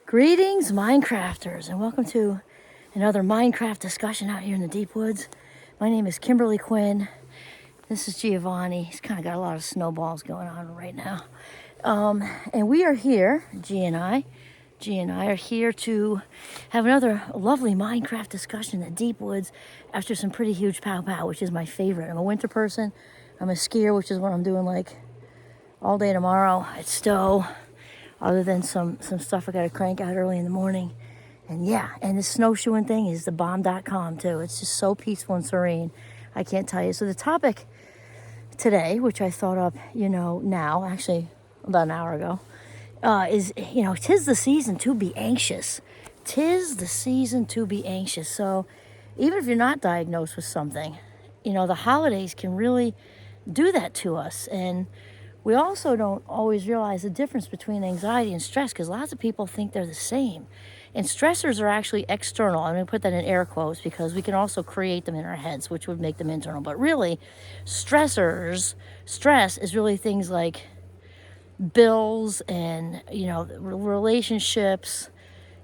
Greetings, Minecrafters, and welcome to another Minecraft discussion out here in the deep woods. My name is Kimberly Quinn. This is Giovanni. He's kind of got a lot of snowballs going on right now. And we are here, G and I are here to have another lovely Minecraft discussion in the deep woods after some pretty huge pow, which is my favorite. I'm a winter person. I'm a skier, which is what I'm doing like all day tomorrow at Stowe. Other than some stuff I got to crank out early in the morning. And yeah, and the snowshoeing thing is the bomb.com too. It's just so peaceful and serene. I can't tell you. So the topic today, which I thought up, now, actually about an hour ago, is, tis the season to be anxious. Tis the season to be anxious. So even if you're not diagnosed with something, the holidays can really do that to us. And we also don't always realize the difference between anxiety and stress because lots of people think they're the same. And stressors are actually external. I'm going to put that in air quotes because we can also create them in our heads, which would make them internal. But really, stress is really things like bills and, relationships,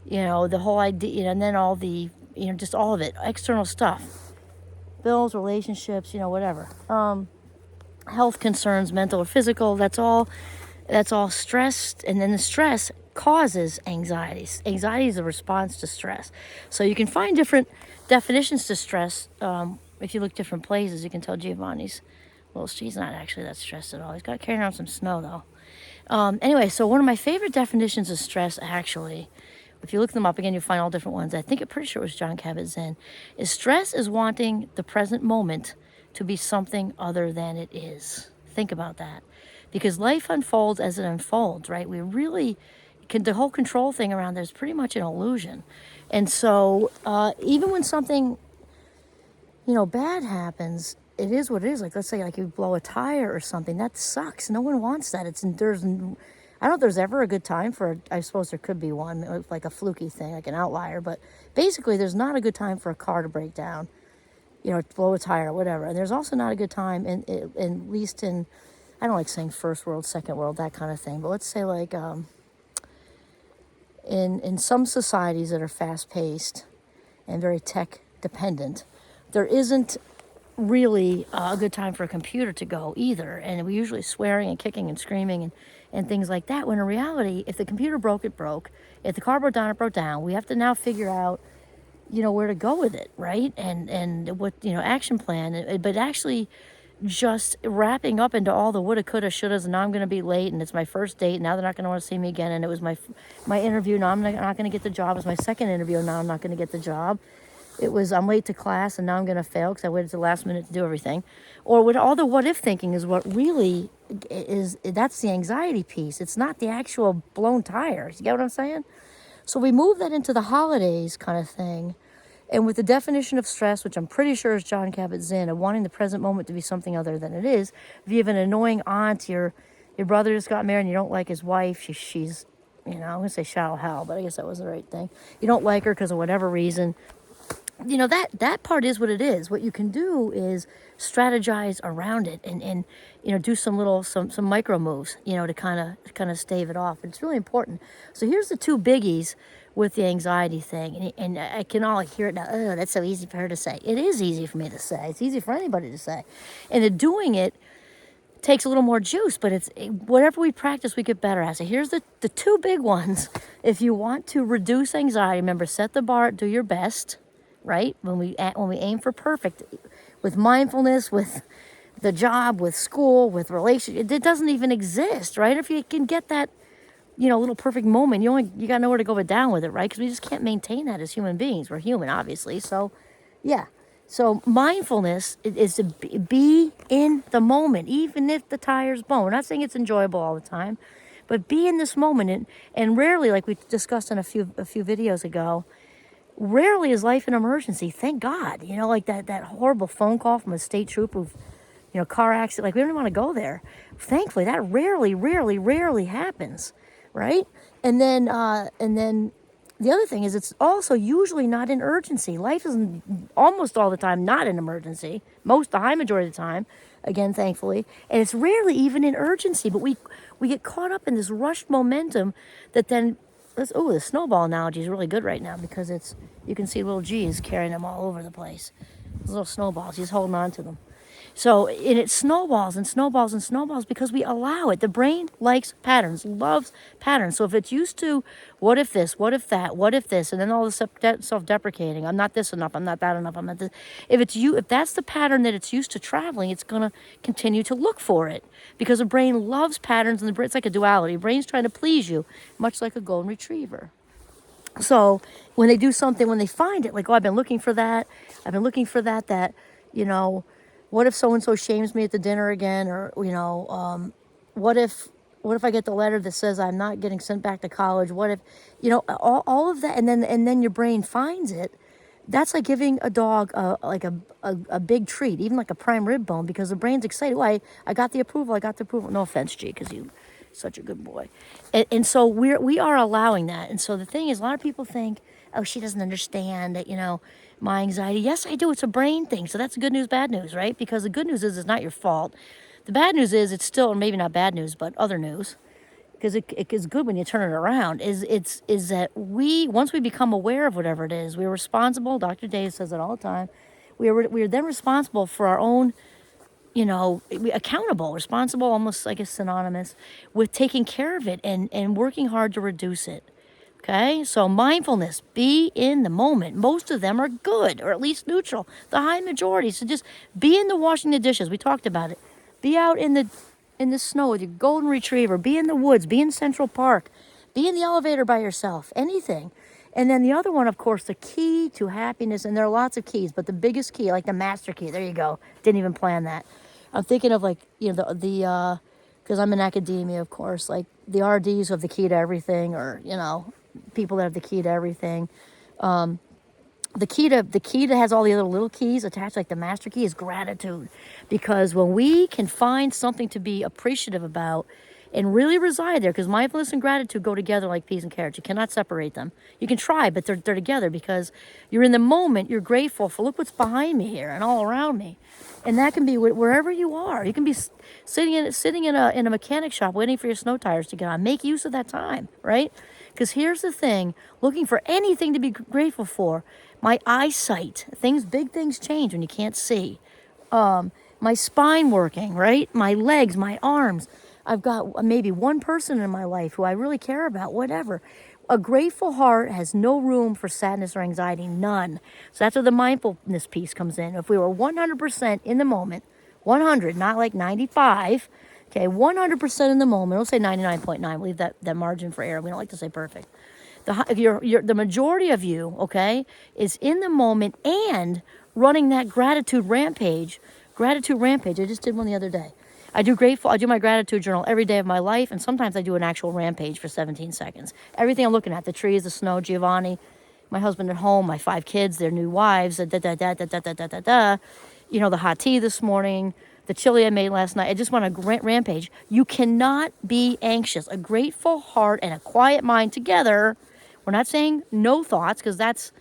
the whole idea, and then all the, just all of it, external stuff. Bills, relationships, whatever. Health concerns, mental or physical, that's all stress. And then the stress causes anxieties. Anxiety is a response to stress. So you can find different definitions to stress. If you look different places, you can tell Giovanni's, well, he's not actually that stressed at all. He's got carrying around some snow though. Anyway, so one of my favorite definitions of stress, actually, if you look them up again, you'll find all different ones. I think I'm pretty sure it was Jon Kabat-Zinn, is stress is wanting the present moment to be something other than it is. Think about that. Because life unfolds as it unfolds, right? We really the whole control thing around there is pretty much an illusion. And so even when something, bad happens, it is what it is. Like, let's say like you blow a tire or something, that sucks. No one wants that. I don't know if there's ever a good time for, I suppose there could be one, like a fluky thing, like an outlier. But basically, there's not a good time for a car to break down. Blow a tire or whatever. And there's also not a good time, at least in, I don't like saying first world, second world, that kind of thing. But let's say like in some societies that are fast-paced and very tech-dependent, there isn't really a good time for a computer to go either. And we're usually swearing and kicking and screaming and things like that. When in reality, if the computer broke, it broke. If the car broke down, it broke down. We have to now figure out where to go with it, right? And what, action plan. But actually just wrapping up into all the woulda, coulda, shouldas, and now I'm going to be late, and it's my first date, now they're not going to want to see me again, and it was my interview, now I'm not going to get the job. It was my second interview, now I'm not going to get the job. It was, I'm late to class, and now I'm going to fail because I waited to the last minute to do everything. Or with all the what-if thinking is what really is, that's the anxiety piece. It's not the actual blown tires. You get what I'm saying? So we move that into the holidays kind of thing. And with the definition of stress, which I'm pretty sure is Jon Kabat-Zinn, of wanting the present moment to be something other than it is, if you have an annoying aunt, your brother just got married and you don't like his wife, she's, I'm going to say shallow hell, but I guess that was the right thing. You don't like her because of whatever reason. That part is what it is. What you can do is strategize around it and do some micro moves, to kind of stave it off. It's really important. So here's the two biggies with the anxiety thing. And I can all hear it now. Oh, that's so easy for her to say. It is easy for me to say. It's easy for anybody to say. And doing it takes a little more juice, but whatever we practice, we get better at. So here's the two big ones. If you want to reduce anxiety, remember, set the bar, do your best. Right? When we aim for perfect, with mindfulness, with the job, with school, with relationship, it doesn't even exist, right? If you can get that, little perfect moment, you got nowhere to go but down with it, right? Because we just can't maintain that as human beings. We're human, obviously. So, yeah. So mindfulness is to be in the moment, even if the tire's blown. We're not saying it's enjoyable all the time, but be in this moment. And rarely, like we discussed in a few videos ago, rarely is life an emergency. Thank God. Like that horrible phone call from a state trooper, car accident. Like, we don't even want to go there. Thankfully, that rarely happens, right? And then the other thing is, it's also usually not an urgency. Life is almost all the time not an emergency. The high majority of the time, again, thankfully. And it's rarely even an urgency. But we get caught up in this rushed momentum that then The snowball analogy is really good right now because you can see little G's carrying them all over the place. Those little snowballs, he's holding on to them. So it snowballs and snowballs and snowballs because we allow it. The brain likes patterns, loves patterns. So if it's used to, what if this, what if that, what if this, and then all this self-deprecating, I'm not this enough, I'm not that enough, I'm not this. If that's the pattern that it's used to traveling, it's gonna continue to look for it because the brain loves patterns, and it's like a duality. The brain's trying to please you, much like a golden retriever. So when they do something, when they find it, like, oh, I've been looking for that, that, you know, what if so-and-so shames me at the dinner again? Or, what if I get the letter that says I'm not getting sent back to college? What if, all of that, and then your brain finds it. That's like giving a dog a big treat, even like a prime rib bone, because the brain's excited. Well, I got the approval. No offense, G, because you such a good boy. And so we are allowing that. And so the thing is, a lot of people think, oh, she doesn't understand that, my anxiety. Yes, I do. It's a brain thing. So that's good news, bad news, right? Because the good news is it's not your fault. The bad news is it's still, or maybe not bad news, but other news, because it is good when you turn it around, is that once we become aware of whatever it is, we're responsible. Dr. Dave says it all the time. We are then responsible for our own, accountable, responsible, almost, I guess, synonymous with taking care of it and working hard to reduce it. Okay, so mindfulness, be in the moment. Most of them are good, or at least neutral. The high majority. So just be in the washing the dishes. We talked about it. Be out in the snow with your golden retriever. Be in the woods. Be in Central Park. Be in the elevator by yourself. Anything. And then the other one, of course, the key to happiness, and there are lots of keys, but the biggest key, like the master key, there you go. Didn't even plan that. I'm thinking of, like, the because I'm in academia, of course, like the RDs have the key to everything, or, people that have the key to everything. The key to has all the other little keys attached, like the master key, is gratitude. Because when we can find something to be appreciative about and really reside there, because mindfulness and gratitude go together like peas and carrots. You cannot separate them. You can try, but they're together because you're in the moment. You're grateful for, look what's behind me here and all around me. And that can be wherever you are. You can be sitting in a mechanic shop waiting for your snow tires to get on. Make use of that time, right? Because here's the thing, looking for anything to be grateful for. My eyesight, big things change when you can't see. My spine working, right? My legs, my arms. I've got maybe one person in my life who I really care about, whatever. A grateful heart has no room for sadness or anxiety, none. So that's where the mindfulness piece comes in. If we were 100% in the moment, 100, not like 95, okay, 100% in the moment. We'll say 99.9. Leave that margin for error. We don't like to say perfect. The majority of you, okay, is in the moment and running that gratitude rampage. Gratitude rampage. I just did one the other day. I do my gratitude journal every day of my life, and sometimes I do an actual rampage for 17 seconds. Everything I'm looking at, the trees, the snow, Giovanni, my husband at home, my 5 kids, their new wives, the hot tea this morning, the chili I made last night. I just want a rampage. You cannot be anxious. A grateful heart and a quiet mind together. We're not saying no thoughts, because that's,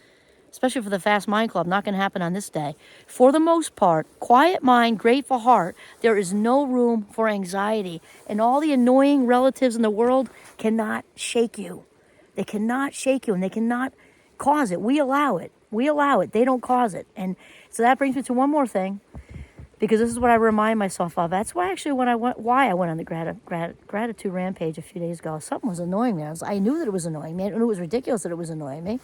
especially for the Fast Mind Club, not going to happen on this day. For the most part, quiet mind, grateful heart, there is no room for anxiety. And all the annoying relatives in the world cannot shake you. They cannot shake you, and they cannot cause it. We allow it. They don't cause it. And so that brings me to one more thing, because this is what I remind myself of. That's why I went on the gratitude rampage a few days ago. Something was annoying me. I knew that it was annoying me. I knew it was ridiculous that it was annoying me.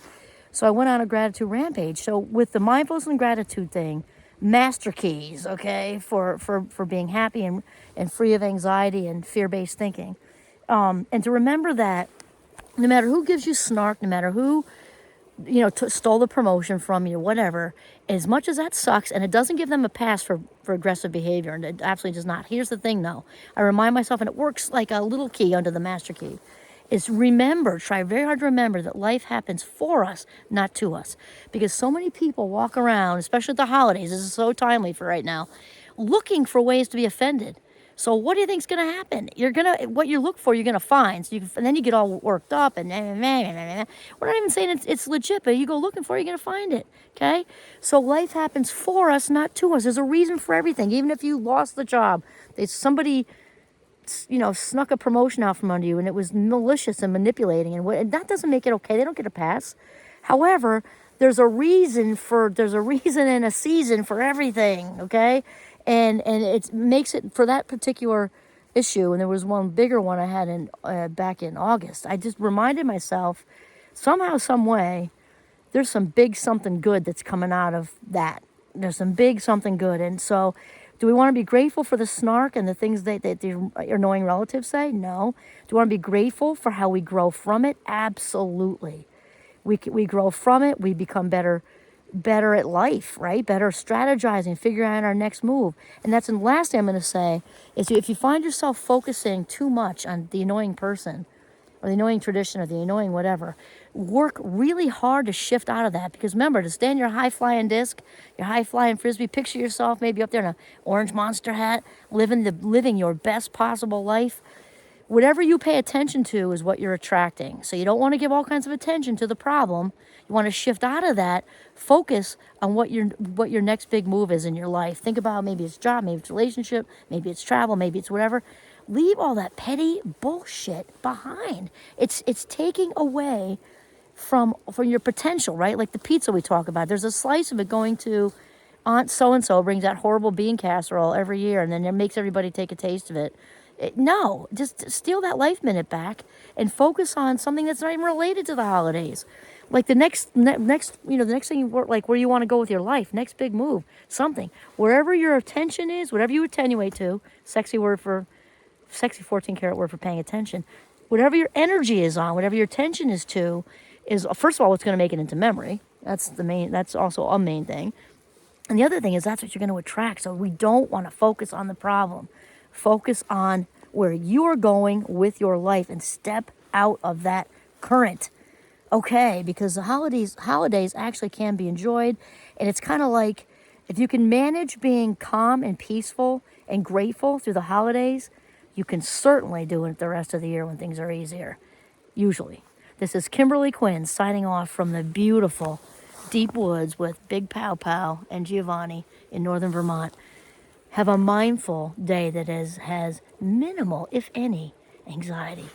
So I went on a gratitude rampage. So with the mindfulness and gratitude thing, master keys, okay, for being happy and free of anxiety and fear-based thinking. And to remember that no matter who gives you snark, no matter who, stole the promotion from you, whatever, as much as that sucks, and it doesn't give them a pass for aggressive behavior, and it absolutely does not. Here's the thing, though. I remind myself, and it works like a little key under the master key, is try very hard to remember that life happens for us, not to us. Because so many people walk around, especially at the holidays, this is so timely for right now, looking for ways to be offended. So what do you think's going to happen? What you look for, you're going to find. So and then you get all worked up and we're not even saying it's legit, but you go looking for it, you're going to find it. Okay? So life happens for us, not to us. There's a reason for everything. Even if you lost the job, somebody snuck a promotion out from under you and it was malicious and manipulating, and that doesn't make it okay. They don't get a pass. However, there's a reason and a season for everything, okay? And it makes it for that particular issue. And there was one bigger one I had back in August. I just reminded myself, somehow, some way, there's some big something good that's coming out of that. There's some big something good. And so, do we want to be grateful for the snark and the things that your annoying relatives say? No. Do we want to be grateful for how we grow from it? Absolutely. We grow from it. We become better at life, right? Better strategizing, figuring out our next move. And that's the last thing I'm going to say is, if you find yourself focusing too much on the annoying person or the annoying tradition or the annoying whatever, work really hard to shift out of that. Because remember, to stay in your high-flying disc, your high-flying frisbee, picture yourself maybe up there in an orange monster hat, living your best possible life. Whatever you pay attention to is what you're attracting. So you don't want to give all kinds of attention to the problem. You want to shift out of that, focus on what your next big move is in your life. Think about, maybe it's job, maybe it's relationship, maybe it's travel, maybe it's whatever. Leave all that petty bullshit behind. It's taking away from your potential, right? Like the pizza we talk about. There's a slice of it going to Aunt so-and-so, brings that horrible bean casserole every year, and then it makes everybody take a taste of it. No, just steal that life minute back and focus on something that's not even related to the holidays. Like the next thing you work, like where you want to go with your life, next big move, something. Wherever your attention is, whatever you attenuate to, sexy 14-karat word for paying attention. Whatever your energy is on, whatever your attention is to, is first of all what's going to make it into memory. That's also a main thing. And the other thing is that's what you're going to attract. So we don't want to focus on the problem. Focus on where you're going with your life and step out of that current. Okay, because the holidays actually can be enjoyed. And it's kind of like, if you can manage being calm and peaceful and grateful through the holidays, you can certainly do it the rest of the year when things are easier. Usually. This is Kimberly Quinn signing off from the beautiful deep woods with Big Pow Pow and Giovanni in northern Vermont. Have a mindful day that has minimal, if any, anxiety.